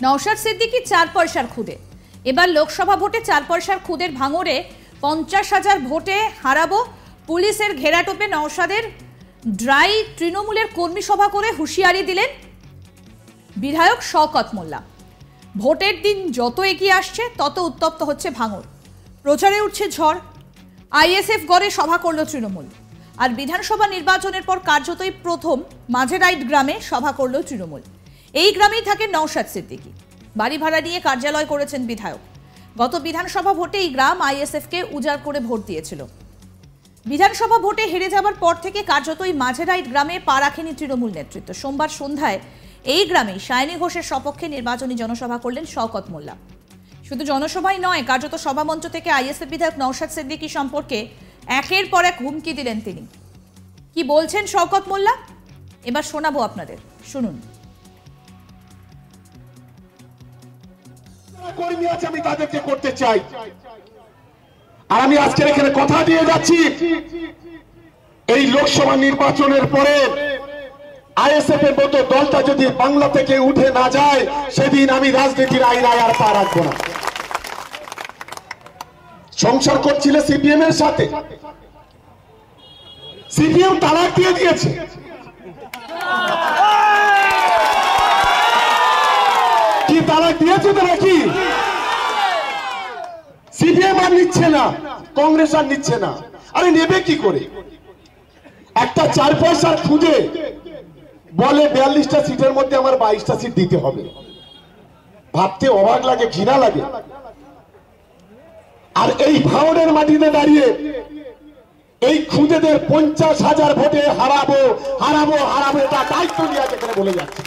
নওশাদ সিদ্দিকী 4 পয়সার খুদে। এবার লোকসভা ভোটে 4 পয়সার খুদের ভাঙড়ে 50,000 ভোটে হারাবো। পুলিশের ঘেরাটোপে নওশাদের ড্রাই তৃণমূলের কর্মী সভা করে হুঁশিয়ারি দিলেন বিধায়ক শওকত মোল্লা। ভোটের দিন যত এগিয়ে আসছে তত উত্তপ্ত হচ্ছে ভাঙড়, প্রচারে উঠছে ঝড়। আইএসএফ গড়ে সভা করল তৃণমূল। আর বিধানসভা নির্বাচনের পর কার্যতই প্রথম মাঝেরাইট গ্রামে সভা করল তৃণমূল। এই গ্রামেই থাকেন নওশাদ সিদ্দিকী। বাড়ি ভাড়া নিয়ে কার্যালয় করেছেন বিধায়ক। গত বিধানসভা ভোটে এই গ্রাম আইএসএফকে উজাড় করে ভোট দিয়েছিল। বিধানসভা ভোটে হেরে যাওয়ার পর থেকে কার্যতই মাঝেরাইট গ্রামে পা রাখেনি তৃণমূল নেতৃত্ব। সোমবার সন্ধ্যায় এই গ্রামে সায়নী ঘোষের সপক্ষে নির্বাচনী জনসভা করলেন শওকত মোল্লা। শুধু জনসভাই নয়, কার্যত সভামঞ্চ থেকে আইএসএফ বিধায়ক নওশাদ সিদ্দিকী সম্পর্কে একের পর এক হুমকি দিলেন তিনি। কি বলছেন শওকত মোল্লা এবার শোনাবো আপনাদের, শুনুন। কর্মী আছে, আমি তাদেরকে করতে চাই। আর আমি আজকে এখানে কথা দিয়ে যাচ্ছি, এই লোকসভা নির্বাচনের পরে আইএসএফ এর মতো দলটা যদি বাংলা থেকে উঠে না যায়, সেদিন আমি রাজনীতির আইনায় আর পা রাখবো না। সংসার করছিল সিপিএম এর সাথে, সিপিএম তালাক দিয়ে দিয়েছে। কি তালাক দিয়েছে তো নাকি? সিপিএম আর নিচ্ছে না, কংগ্রেস আর নিচ্ছে না। আরে নেবে কি করে? একটা 4 পয়সার খুঁজে বলে 42টা সিটের মধ্যে আমার 22টা সিট দিতে হবে। ভাবতে অবাক লাগে, ঘৃণা লাগে। আর এই ভাঙড়ের মাটিতে দাঁড়িয়ে এই খুদেদের 50,000 ভোটে হারাবো হারাবো হারাবো, এটা দায়িত্ব নিয়ে যেখানে বলে যাচ্ছে।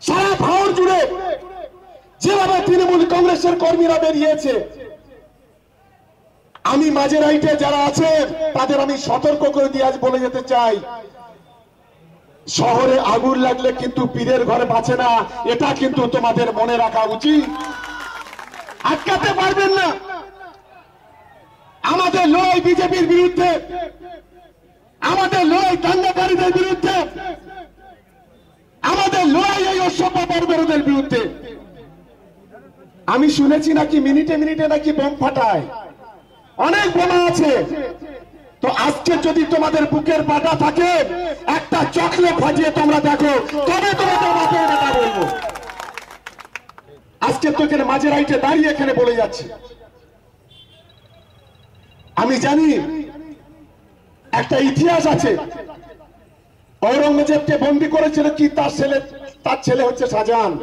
সারা ভাঙড় জুড়ে যেভাবে তৃণমূল কংগ্রেসের কর্মীরা বেরিয়েছে, আমি মাঝেরাইটে যারা আছে তাদের আমি সতর্ক করে দিয়ে আজ বলে যেতে চাই, শহরে আগুন লাগলে কিন্তু পীরের ঘরে বাঁচে না, এটা কিন্তু তোমাদের মনে রাখা উচিত। আটকাতে পারবেন না। আমাদের লড়াই বিজেপির বিরুদ্ধে, আমাদের লড়াই দাঙ্গাকারীদের বিরুদ্ধে, আমাদের লড়াই এই অসভ্য বর্বরদের বিরুদ্ধে। আমি শুনেছি নাকি মিনিটে মিনিটে নাকি বোম ফাটায়, অনেক বোমা আছে। তো আজকে যদি তোমাদের বুকের পাটা থাকে, একটা চকলেট ভাজিয়ে তোমরা দেখো, তবে তোমাদের বাপের বেটা বলবো। আজকে তো এখানে মাঝেরাইটে দাঁড়িয়ে এখানে বলে যাচ্ছি। আমি জানি একটা ইতিহাস আছে, ঔরঙ্গজেবকে বন্দী করেছিল কি তার ছেলে হচ্ছে শাহজাহান।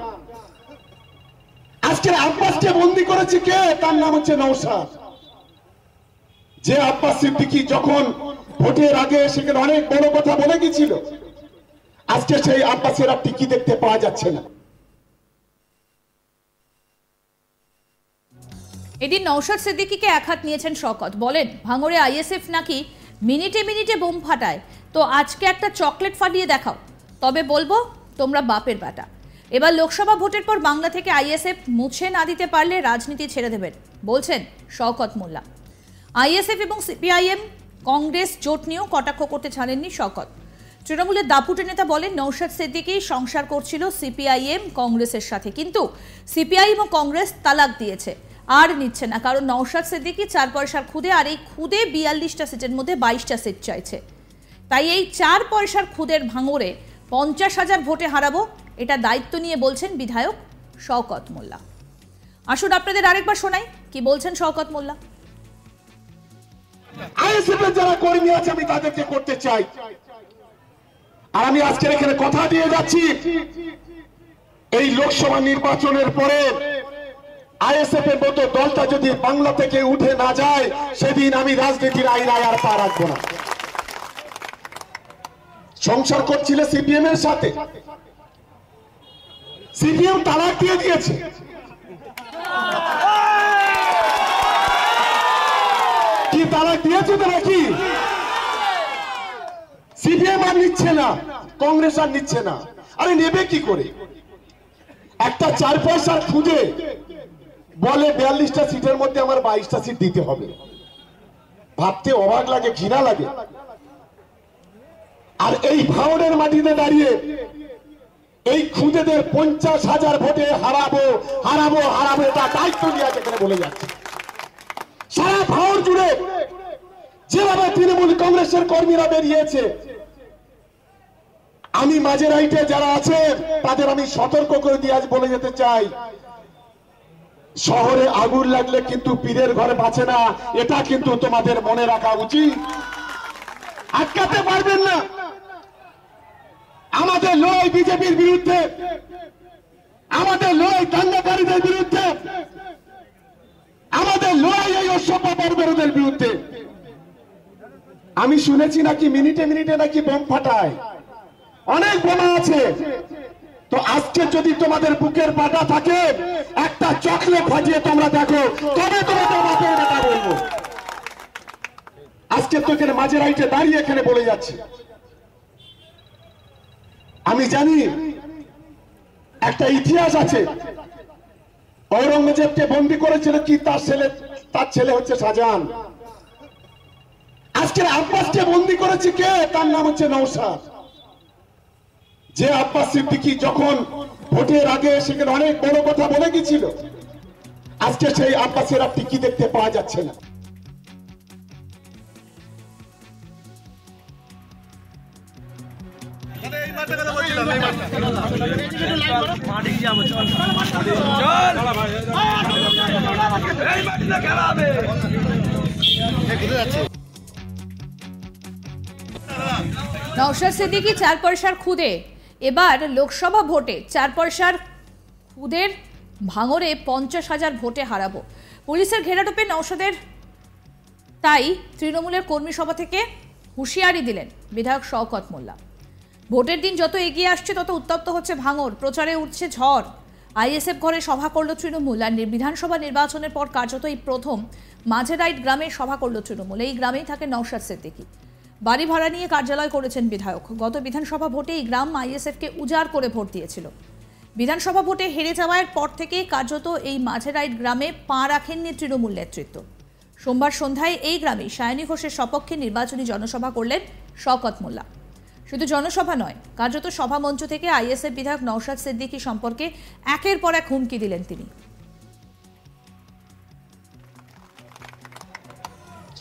আজকের আব্বাসকে বন্দী করেছে কে? তার নাম হচ্ছে নওশাদ। যে আব্বাস সিদ্দিকী যখন ভোটের আগে সেখানে অনেক বড় কথা বলে গেছিল, আজকে সেই আব্বাসের আর টিকি দেখতে পাওয়া যাচ্ছে না। এদিন নওশাদ সিদ্দিকীকে একহাত নিয়েছেন শওকত। বলেন ভাঙড়ে আইএসএফ নাকি মিনিটে মিনিটে বোম ফাটায়, তো আজকে একটা চকলেট ফাটিয়ে দেখাও, তবে বলবো তোমরা বাপের বেটা। এবার লোকসভা ভোটের পর বাংলা থেকে আইএসএফ মুছে না দিতে পারলে রাজনীতি ছেড়ে দেবেন বলছেন শওকত মোল্লা। আইএসএফ এবং সিপিআইএম কংগ্রেস জোট নিয়েও কটাক্ষ করতে ছাড়েননি শওকত। তৃণমূলের দাপুটে নেতা বলেন নওশাদ সিদ্দিকী সংসার করছিল সিপিআইএম কংগ্রেসের সাথে, কিন্তু সিপিআইএম ও কংগ্রেস তালাক দিয়েছে, আর নিচ্ছে না। কারণ নওশাদ সিদ্দিকী 4 পয়সার খুদে, আর এই খুদে 42টা সিটের মধ্যে 22টা সিট চাইছে। তাই এই 4 পয়সার খুদের ভাঙড়ে 50,000 ভোটে হারাবো, এটা দায়িত্ব নিয়ে বলছেন বিধায়ক শওকত মোল্লা। আসুন আপনাদের আরেকবার শোনাই কি বলছেন শওকত মোল্লা। আইএসএফ এর যারা কর্মী আছে, আমি তাদেরকে করতে চাই। আর আমি আজকে এখানে কথা দিয়ে যাচ্ছি, এই লোকসভা নির্বাচনের পরে আইএসএফ এর মতো দলটা যদি বাংলা থেকে উঠে না যায়, সেদিন আমি রাজনীতির আইনায় আর পা রাখবো না। সংসার করছিল সিপিএম এর সাথে, সিপিএম তালাক দিয়ে দিয়েছে। কি তালাক দিয়েছে তো নাকি? সিপিএম আর নিচ্ছে না, কংগ্রেস আর নিচ্ছে না। আরে নেবে কি করে? একটা 4 পয়সার খুঁজে বলে 42টা সিটের মধ্যে আমার 22টা সিট দিতে হবে। ভাবতে অবাক লাগে, ঘৃণা লাগে। আর এই ভাঙড়ের মাটিতে দাঁড়িয়ে এই খুদেদের 50,000 ভোটে হারাবো হারাবো হারাবো, এটা দায়িত্ব নিয়ে যেখানে বলে যাচ্ছে। সারা ভারত জুড়ে যেভাবে তৃণমূল কংগ্রেসের কর্মীরা বেরিয়েছে, আমি মাঝেরাইটে যারা আছে তাদের আমি সতর্ক করে দিয়ে আজ বলে যেতে চাই, শহরে আগুন লাগলে কিন্তু পীরের ঘরে বাঁচে না, এটা কিন্তু তোমাদের মনে রাখা উচিত। আটকাতে পারবেন না। আমাদের লড়াই বিজেপির বিরুদ্ধে, আমাদের লড়াই দাঙ্গাকারীদের বিরুদ্ধে, আমাদের লড়াই এই অসভ্য বর্বরদের বিরুদ্ধে। আমি শুনেছি নাকি মিনিটে মিনিটে নাকি বোম ফাটায়, অনেক বোমা আছে। তো আজকে যদি তোমাদের বুকের পাটা থাকে, একটা চকলেট ফাটিয়ে তোমরা দেখো, তবে তোমাদের বাপের বেটা বলবো। আজকে তো এখানে মাঝেরাইটে দাঁড়িয়ে এখানে বলে যাচ্ছে। আমি জানি একটা ইতিহাস আছে, ঔরঙ্গজেবকে বন্দী করেছিল কি তার ছেলে হচ্ছে শাহজাহান। আজকে আব্বাসকে বন্দী করেছে কে? তার নাম হচ্ছে নওশাদ। যে আব্বাস সিদ্দিকী যখন ভোটের আগে সেখানে অনেক বড় কথা বলে গেছিল, আজকে সেই আব্বাসের আর টিকি দেখতে পাওয়া যাচ্ছে না। নওশাদ সিদ্দিকী 4 পয়সার খুদে এবার লোকসভা ভোটে 4 পয়সার খুদের ভাঙরে 50,000 ভোটে হারাবো। পুলিশের ঘেরাটোপে নওশাদের, তাই তৃণমূলের কর্মী সভা থেকে হুঁশিয়ারি দিলেন বিধায়ক শওকত মোল্লা। ভোটের দিন যত এগিয়ে আসছে তত উত্তপ্ত হচ্ছে ভাঙর, প্রচারে উঠছে ঝড়। আইএসএফ ঘরে সভা করল তৃণমূল। আর বিধানসভা নির্বাচনের পর কার্যত এই প্রথম মাঝেরাইট গ্রামে সভা করল তৃণমূল। এই গ্রামেই থাকে নওশাদ সিদ্দিকী। বাড়ি ভাড়া নিয়ে কার্যালয় করেছেন বিধায়ক। গত বিধানসভা ভোটে এই গ্রাম আইএসএফকে উজাড় করে ভোট দিয়েছিল। বিধানসভা ভোটে হেরে যাওয়ার পর থেকে কার্যত এই মাঝেরাইট গ্রামে পা রাখেননি তৃণমূল নেতৃত্ব। সোমবার সন্ধ্যায় এই গ্রামে সায়নী ঘোষের সপক্ষে নির্বাচনী জনসভা করলেন শওকত মোল্লা। শুধু জনসভা নয়, কার্যত সভা মঞ্চ থেকে আইএসএফ বিধায়ক নওশাদ সিদ্দিকী সম্পর্কে একের পর এক হুমকি দিলেন তিনি।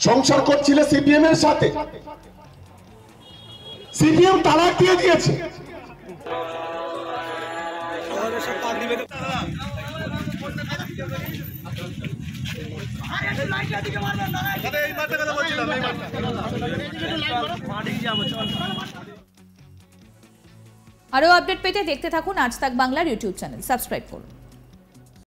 সংসার করছিল সিপিএম এর সাথে, সিপিএম তালাক দিয়ে দিয়েছে। আরও আপডেট পেতে দেখতে থাকুন আজ তাক বাংলার ইউটিউব চ্যানেল, সাবস্ক্রাইব করুন।